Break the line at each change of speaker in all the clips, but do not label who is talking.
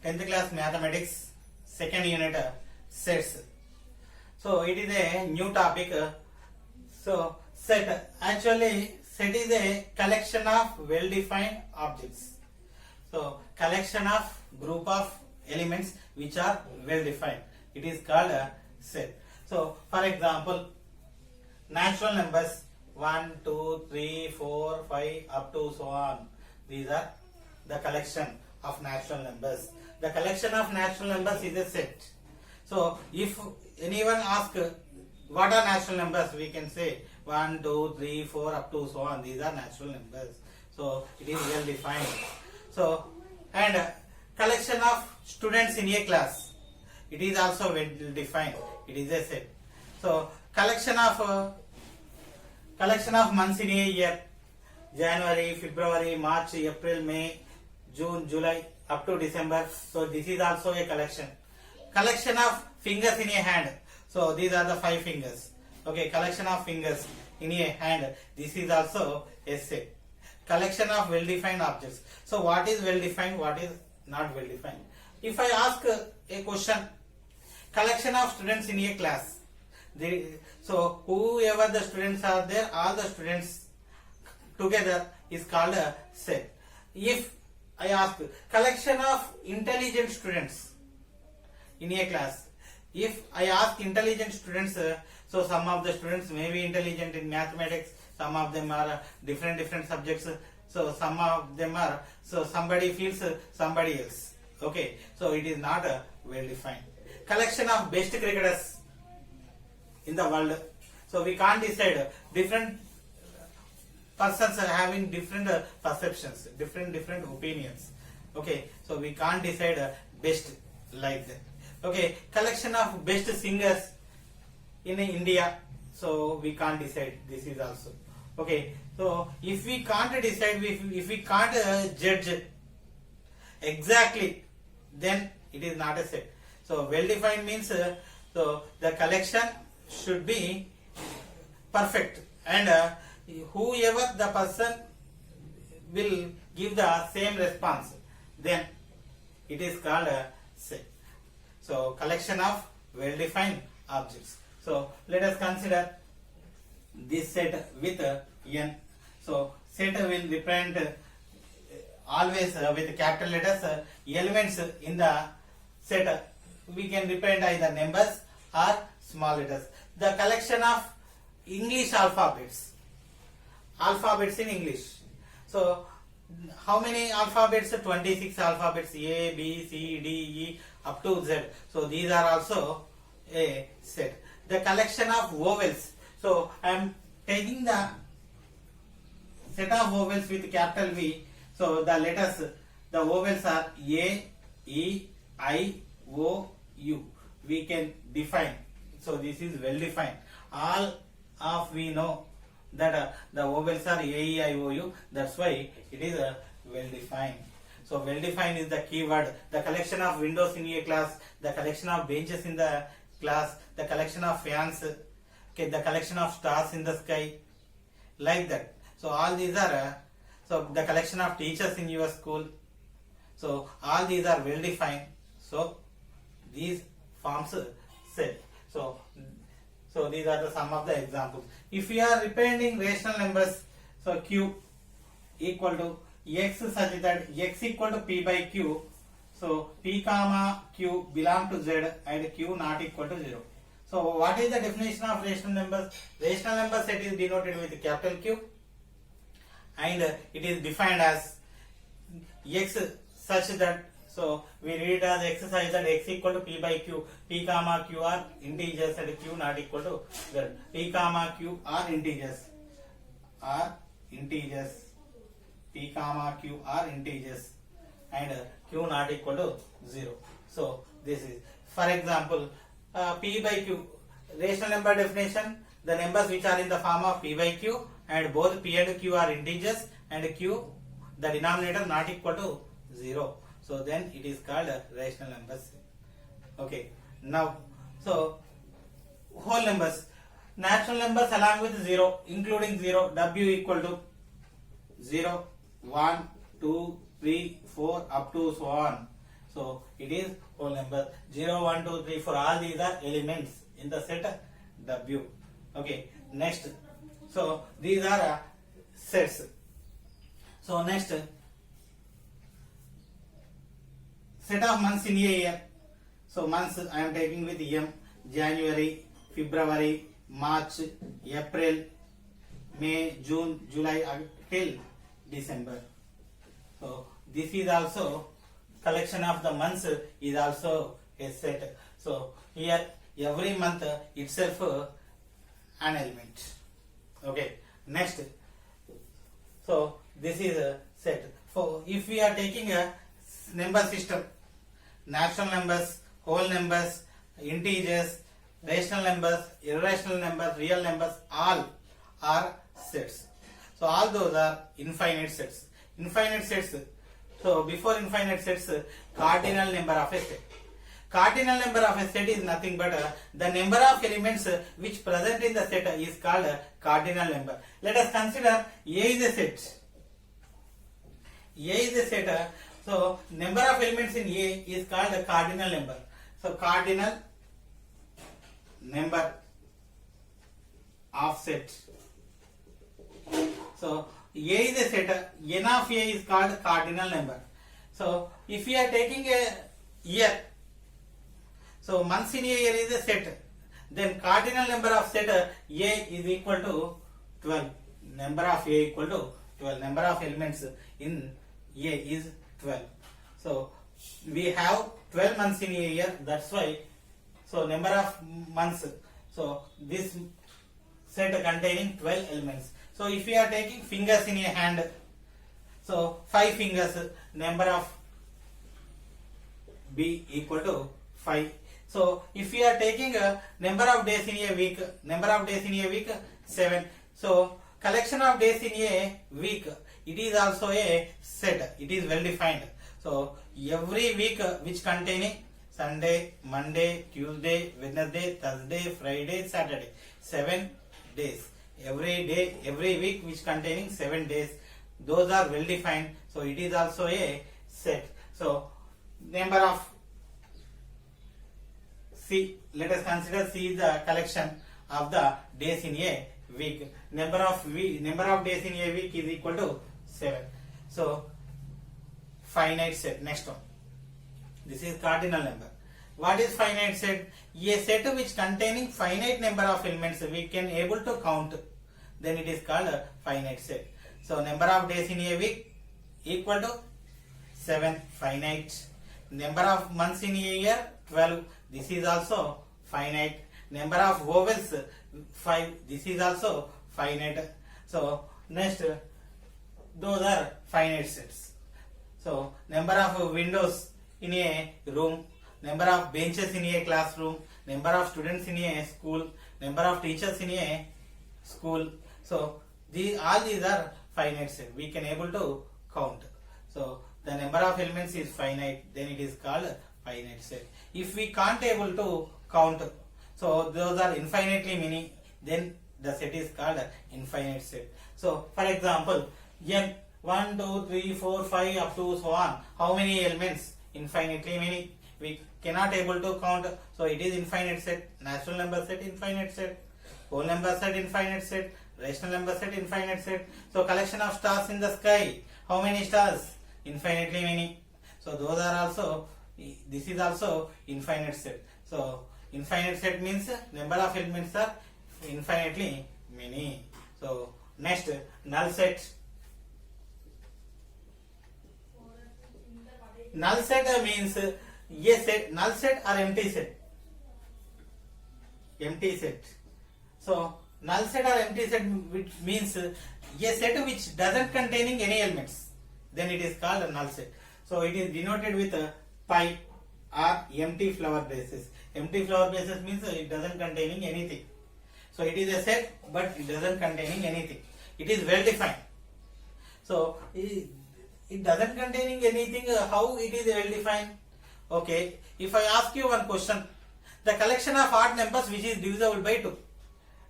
10th class mathematics second unit sets. So it is a new topic. So set, actually set is a collection of well defined objects. So collection of group of elements which are well defined, it is called a set. So for example, natural numbers 1, 2, 3, 4, 5 up to so on, these are the collection of natural numbers. The collection of natural numbers is a set. So if anyone asks what are natural numbers, we can say 1, 2, 3, 4 up to so on, these are natural numbers. So it is well defined. So and collection of students in a class, it is also well defined, it is a set. So collection of months in a year, January, February, March, April, May, June, July up to December, so this is also a collection. Collection of fingers in a hand, so these are the 5 fingers. Okay, collection of fingers in a hand, this is also a set. Collection of well defined objects. So what is well defined, what is not well defined? If I ask a question, collection of students in a class, so whoever the students are there, all the students together is called a set. If I ask collection of intelligent students in a class, if I ask intelligent students, so some of the students may be intelligent in mathematics, some of them are different subjects, so some of them are, so somebody feels somebody else. Okay, so it is not well defined. Collection of best cricketers in the world, so we can't decide. Different persons are having different perceptions, different opinions. Okay, so we can't decide best like that. Okay, collection of best singers in India, so we can't decide. This is also okay. So if we can't decide, if we can't judge exactly, then it is not a set. So well defined means so the collection should be perfect, and whoever the person will give the same response, then it is called a set. So collection of well defined objects. So let us consider this set with n. So set will represent always with capital letters elements in the set. We can represent either numbers or small letters. The collection of English alphabets in English. So how many alphabets? 26 alphabets, A, B, C, D, E up to Z. So these are also a set. The collection of vowels. So I am taking the set of vowels with capital V. So the letters, the vowels are A, E, I, O, U. We can define. So this is well defined. All of we know that the vowels are A, E, I, O, U. That's why it is well defined. So well defined is the key word. The collection of windows in a class, the collection of benches in the class, the collection of fans, okay, the collection of stars in the sky, like that. So all these are so the collection of teachers in your school. So all these are well defined. So these forms set. So these are the some of the examples. If we are representing rational numbers, so q equal to x such that x equal to p by q. So p comma q belong to z and q not equal to 0. So what is the definition of rational numbers? Rational number set is denoted with capital Q, and it is defined as x such that, so we read it as x such that x equal to p by q, p comma q are integers and q not equal to z. P comma q are integers, p comma q are integers, and q not equal to 0. So this is, for example, p by q, rational number definition, the numbers which are in the form of p by q and both p and q are integers and q, the denominator not equal to 0. So then it is called rational numbers. Okay, now so whole numbers, natural numbers along with 0, including 0, w equal to 0, 1, 2, 3, 4 up to so on. So it is whole number. 0, 1, 2, 3, 4. All these are elements in the set W. Okay. Next. So these are sets. So next, set of months in a year. So months I am taking with M. January, February, March, April, May, June, July till December. So this is also collection of the months is also a set. So here every month itself an element. Okay. Next. So this is a set. So if we are taking a number system, natural numbers, whole numbers, integers, rational numbers, irrational numbers, real numbers, all are sets. So all those are infinite sets. Infinite sets. So before infinite sets, cardinal number of a set. Cardinal number of a set is nothing but the number of elements which present in the set is called cardinal number. Let us consider A is a set. A is a set. So number of elements in A is called a cardinal number. So cardinal number of set. So A is a set. N of A is called cardinal number. So if we are taking a year, so months in a year is a set. Then cardinal number of set A is equal to 12. Number of A equal to 12. Number of elements in A is 12. So we have 12 months in a year. That's why. So number of months. So this set containing 12 elements. So if we are taking fingers in a hand, so 5 fingers, number of B equal to 5. So if we are taking a number of days in a week, number of days in a week 7. So collection of days in a week, it is also a set. It is well defined. So every week which containing Sunday, Monday, Tuesday, Wednesday, Thursday, Friday, Saturday, 7 days. Every day, every week which containing 7 days. Those are well defined. So it is also a set. So number of C, let us consider C is the collection of the days in a week. Number of days in a week is equal to 7. So finite set. Next one. This is cardinal number. What is finite set? A set which containing finite number of elements we can able to count. Then it is called a finite set. So number of days in a week equal to 7, finite. Number of months in a year 12. This is also finite. Number of vowels 5. This is also finite. So next, those are finite sets. So number of windows in a room, number of benches in a classroom, number of students in a school, number of teachers in a school. So all these are finite set. We can able to count. So the number of elements is finite. Then it is called finite set. If we can't able to count, so those are infinitely many. Then the set is called infinite set. So for example, n 1, 2, 3, 4, 5 up to so on. How many elements? Infinitely many. We cannot able to count. So it is infinite set. Natural number set, infinite set. Whole number set, infinite set. Rational number set, infinite set. So collection of stars in the sky. How many stars? Infinitely many. So those are also, this is also infinite set. So infinite set means number of elements are infinitely many. So next, null set. Null set means a set, null set or empty set. Empty set. So null set or empty set, which means a set which doesn't containing any elements. Then it is called a null set. So it is denoted with a pi or empty flower basis. Empty flower basis means it doesn't containing anything. So it is a set but it doesn't containing anything. It is well defined. So it doesn't containing anything. How it is well defined? Okay. If I ask you one question, the collection of odd numbers which is divisible by 2.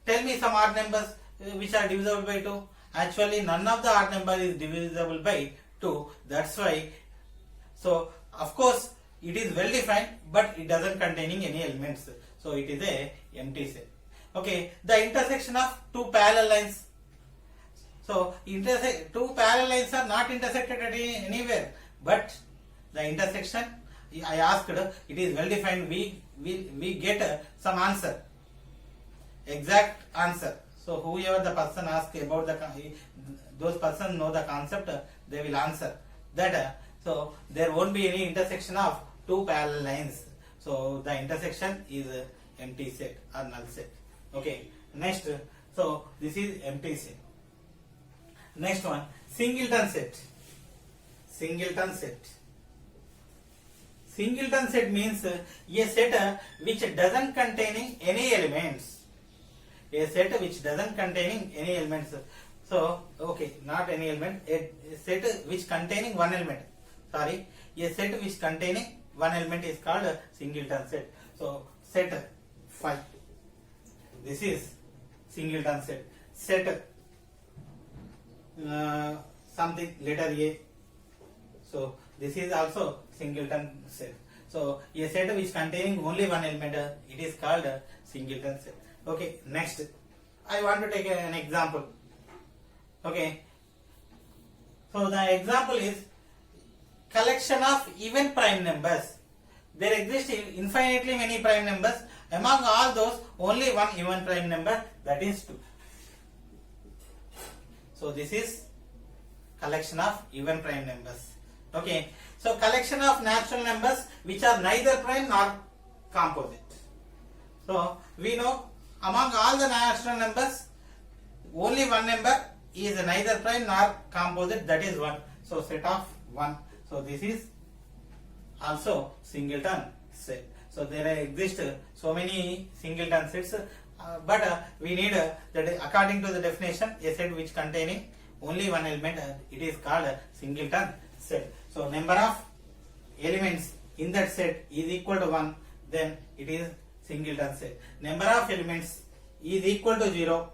Tell me some odd numbers which are divisible by 2. Actually, none of the odd number is divisible by 2. That's why. So of course, it is well defined, but it doesn't containing any elements. So it is a empty set. Okay, the intersection of two parallel lines. So two parallel lines are not intersected at anywhere, but the intersection, I asked, it is well defined. We get some answer, exact answer. So whoever the person asks about those person know the concept, they will answer that. So there won't be any intersection of two parallel lines. So the intersection is empty set or null set. Okay. Next, so this is empty set. Next one, singleton set. Singleton set. Singleton set means a set which doesn't containing any elements. A set which doesn't containing any elements. So, okay, not any element. A set which containing one element. Sorry, a set which containing one element is called a singleton set. So, set 5. This is singleton set. Set something letter A. So, this is also singleton set. So, a set which containing only one element, it is called a singleton set. Okay, next, I want to take an example. Okay, so the example is collection of even prime numbers. There exist infinitely many prime numbers. Among all those, only one even prime number, that is 2. So this is collection of even prime numbers. Okay, so collection of natural numbers which are neither prime nor composite. So we know among all the natural numbers, only one number is neither prime nor composite, that is 1. So set of 1. So this is also singleton set. So there exist so many singleton sets, but we need that according to the definition, a set which containing only one element, it is called a singleton set. So number of elements in that set is equal to 1, then it is singleton set. Number of elements is equal to 0,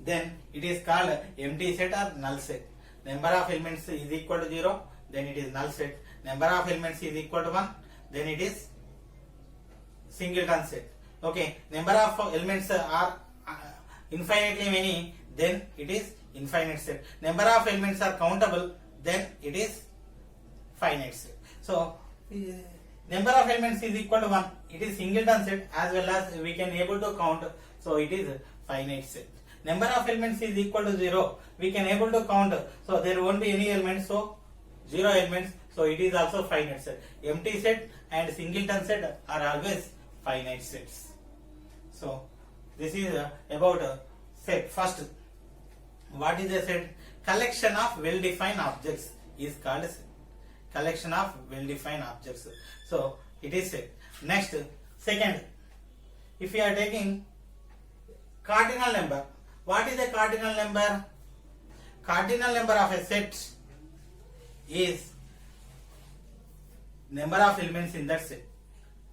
then it is called empty set or null set. Number of elements is equal to 0, then it is null set. Number of elements is equal to 1, then it is singleton set. Okay, number of elements are infinitely many, then it is infinite set. Number of elements are countable, then it is finite set. So number of elements is equal to 1, it is singleton set, as well as we can able to count, so it is finite set. Number of elements is equal to 0, we can able to count, so there won't be any elements, so 0 elements, so it is also finite set. Empty set and singleton set are always finite sets. So this is about set. First, what is a set? Collection of well-defined objects is called set. Collection of well-defined objects. So it is set. Next, second, if we are taking cardinal number, what is a cardinal number? Cardinal number of a set is number of elements in that set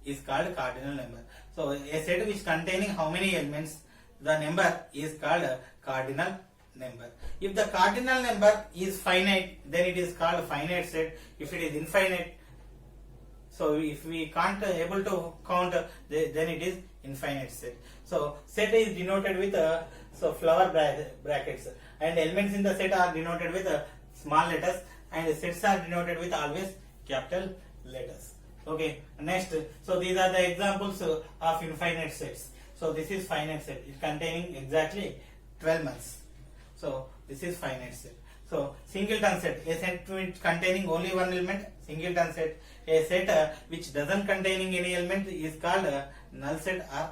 is called cardinal number. So a set which containing how many elements, the number is called a cardinal number. If the cardinal number is finite, then it is called finite set. If it is infinite, so if we can't able to count, then it is infinite set. So set is denoted with so flower brackets, and elements in the set are denoted with small letters, and sets are denoted with always capital letters. Okay, next, so these are the examples of infinite sets. So this is finite set, it containing exactly 12 months. So this is finite set. So singleton set, a set which containing only one element, singleton set. A set which doesn't containing any element is called null set or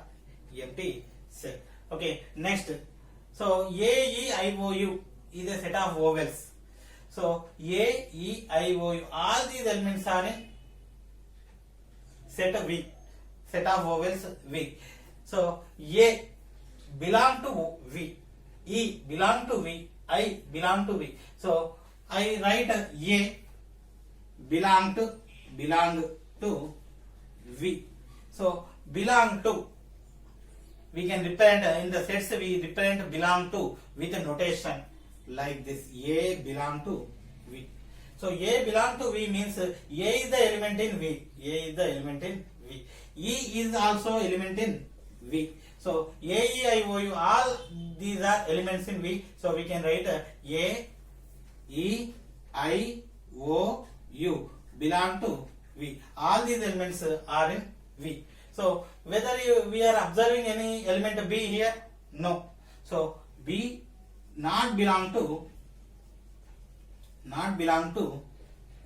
empty set. Okay, next, so A, E, I, O, U is a set of vowels. So A, E, I, O, U, all these elements are in set V, set of vowels V. So A belong to V, E belong to V, I belong to V. So I write A belong to V. So belong to, we can represent in the sets, we represent belong to with a notation like this: A belong to V. So A belong to V means A is the element in V. A is the element in V. E is also element in V. So A, E, I, O, U, all these are elements in V. So we can write A, E, I, O, U belong to V. All these elements are in V. So whether we are observing any element B here? No. So B not belong to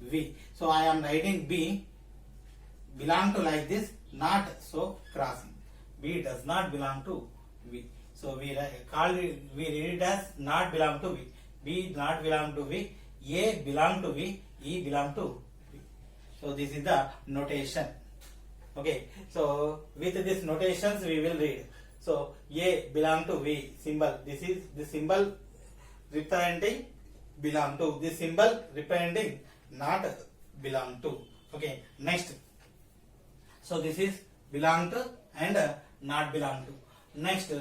V. So I am writing B belong to like this, not, so crossing. B does not belong to V. So we read it as not belong to V. B not belong to V. A belong to V. E belong to V. So this is the notation. Okay. So with these notations we will read. So A belong to V symbol. This is the symbol representing belong to. This symbol representing not belong to. Okay. Next. So this is belong to and not belong to. Next,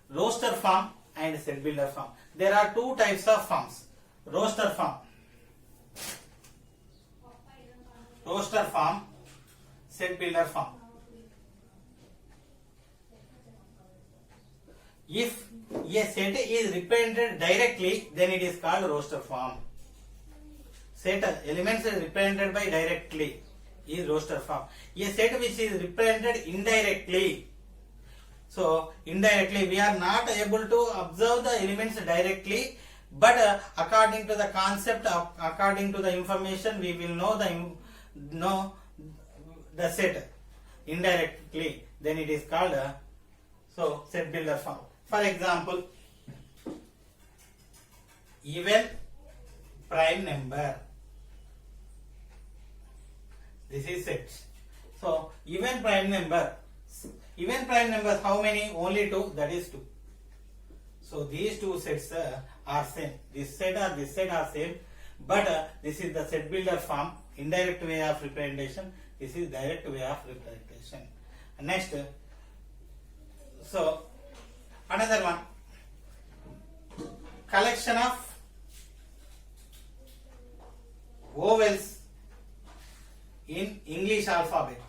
roster form and set builder form. There are two types of forms. Roster form, set builder form. If a set is represented directly, then it is called roster form. Set elements are represented by directly is roster form. A set which is represented indirectly. So indirectly we are not able to observe the elements directly, but according to the concept, according to the information, we will know the set indirectly. Then it is called so set builder form. For example, even prime number. This is set. So even prime numbers, how many? Only 2, that is 2. So these two sets are same. This set or this set are same, but this is the set builder form, indirect way of representation. This is direct way of representation. Next, so another one, collection of vowels in English alphabet.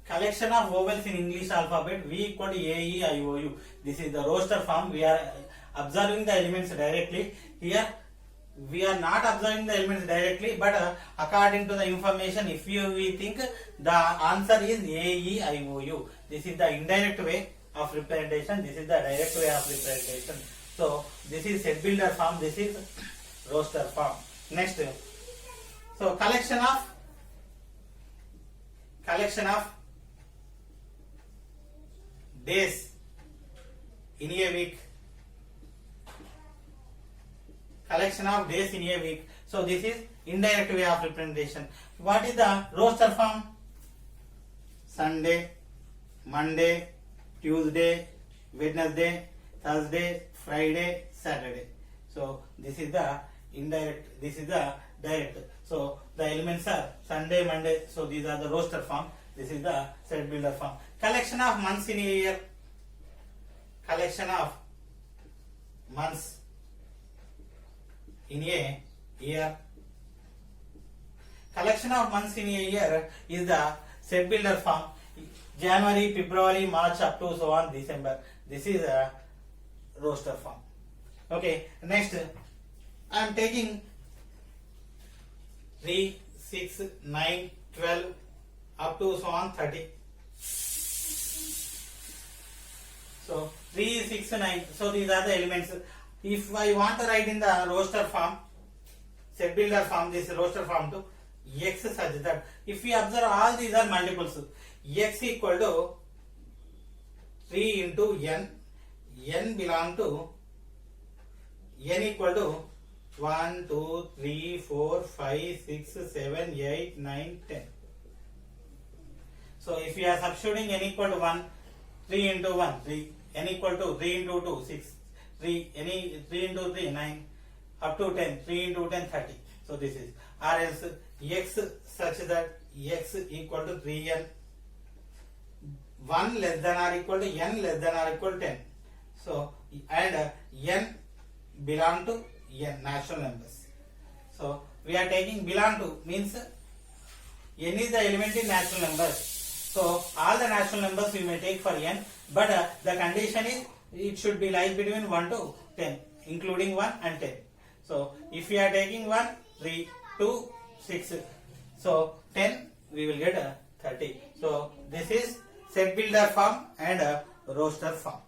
Collection of vowels in English alphabet. V equal to A, E, I, O, U. This is the roster form. We are observing the elements directly. Here we are not observing the elements directly, but according to the information, if we think the answer is A, E, I, O, U. This is the indirect way of representation. This is the direct way of representation. So this is set builder form. This is roster form. Next, so collection of days in a week. Collection of days in a week. So this is indirect way of representation. What is the roster form? Sunday, Monday, Tuesday, Wednesday, Thursday, Friday, Saturday. So this is the indirect, this is the direct. So the elements are Sunday, Monday. So these are the roster form. This is the set builder form. Collection of months in a year. Collection of months in a year. Collection of months in a year is the set builder form. January, February, March up to so on December. This is a roster form. Okay, next I am taking 3, 6, 9, 12 up to so on 30. So 3, 6, 9. So these are the elements. If I want to write in the roster form, set builder form, this roster form to x such that if we observe all these are multiples, x equal to 3 into n. N belong to n equal to 1, 2, 3, 4, 5, 6, 7, 8, 9, 10. So if we are substituting n equal to 1, 3 into 1, 3, n equal to 3 into 2, 6, 3, n 3 into 3, 9, up to 10, 3 into 10, 30. So this is, or else x such that x equal to 3n, 1 less than or equal to n less than or equal to 10. So and n belong to n natural numbers. So we are taking belong to means n is the element in natural numbers. So all the natural numbers we may take for n, but the condition is it should be lies between 1 to 10, including 1 and 10. So if we are taking 1, 3, 2, 6, so 10 we will get 30. So this is set builder form and roster form.